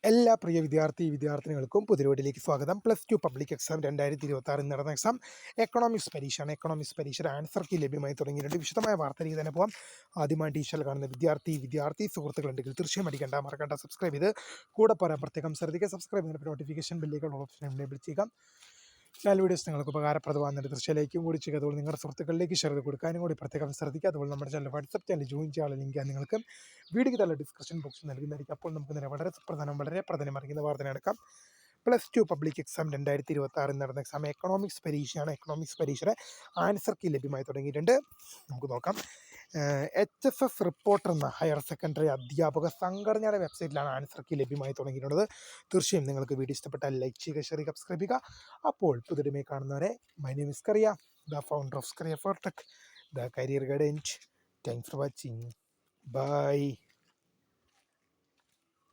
എല്ലാ പ്രിയ വിദ്യാർത്ഥിനികൾക്കും പുതിയ സ്വാഗതം. +2 പബ്ലിക് എക്സാം 2026 നടന്ന എക്സാം എക്കണോമിക്സ് പരീക്ഷയാണ്. എക്കണോമിക്സ് പരീക്ഷയുടെ ആൻസർ കീ ലഭ്യമായി തുടങ്ങിയിട്ടുണ്ട്. വിശദമായ വാർത്തയിലേക്ക് തന്നെ പോകാം. ആദ്യമായി ടീച്ചർ കാണുന്ന വിദ്യാർത്ഥി സുഹൃത്തുക്കളുണ്ടെങ്കിൽ തീർച്ചയായും മറക്കണ്ട സബ്സ്ക്രൈബ് ചെയ്ത് കൂടെ പോരാൻ പ്രത്യേകം ശ്രദ്ധിക്കുക. സബ്സ്ക്രൈബ് ചെയ്യുന്ന നോട്ടിഫിക്കേഷൻ ബെല്ലുകൾ ഓപ്ഷൻ എനേബിൾ ചെയ്യുക. ചാനൽ വീഡിയോസ് നിങ്ങൾക്ക് ഉപകാരപ്രദമാകുന്ന തീർച്ചയായും കൂടി ചെയ്യുക. അതുപോലെ നിങ്ങളുടെ സുഹൃത്തുക്കളിലേക്ക് ഷെയർ ചെയ്ത് കൊടുക്കാനും കൂടി പ്രത്യേകം ശ്രദ്ധിക്കുക. അതുപോലെ നമ്മുടെ ചാനൽ വാട്സപ്പ് ചാനൽ ജോയിൻ ചെയ്യാനുള്ള ലിങ്ക് നിങ്ങൾക്ക് വീഡിയോയ്ക്ക് തന്നെ ഡിസ്ക്രിപ്ഷൻ ബോക്സിൽ നൽകുന്നതായിരിക്കും. അപ്പോൾ നമുക്ക് തന്നെ വളരെ പ്രധാനം അറിയുന്ന വാർത്ത എടുക്കാം. +2 പബ്ലിക് എക്സാം 2026 നടന്ന എക്സാം എക്കണോമിക്സ് പരീക്ഷയാണ്. എക്കണോമിക്സ് പരീക്ഷയുടെ ആൻസർ കീ ലഭ്യമായി തുടങ്ങിയിട്ടുണ്ട്. നമുക്ക് നോക്കാം. HSS റിപ്പോർട്ടർ എന്ന ഹയർ സെക്കൻഡറി അധ്യാപക സംഘടനയുടെ വെബ്സൈറ്റിലാണ് ആൻസർ കീ ലഭ്യമായി തുടങ്ങിയിട്ടുള്ളത്. തീർച്ചയായും നിങ്ങൾക്ക് വീഡിയോ ഇഷ്ടപ്പെട്ടാൽ ലൈക്ക് ചെയ്യുക, ഷെയർ ചെയ്യുക, സബ്സ്ക്രൈബ് ചെയ്യുക. അപ്പോൾ പുതിയതുമായി കാണുന്നവരെ, my name is Kariya, the founder of Career4Tech, the career guidance. Thanks for watching. By.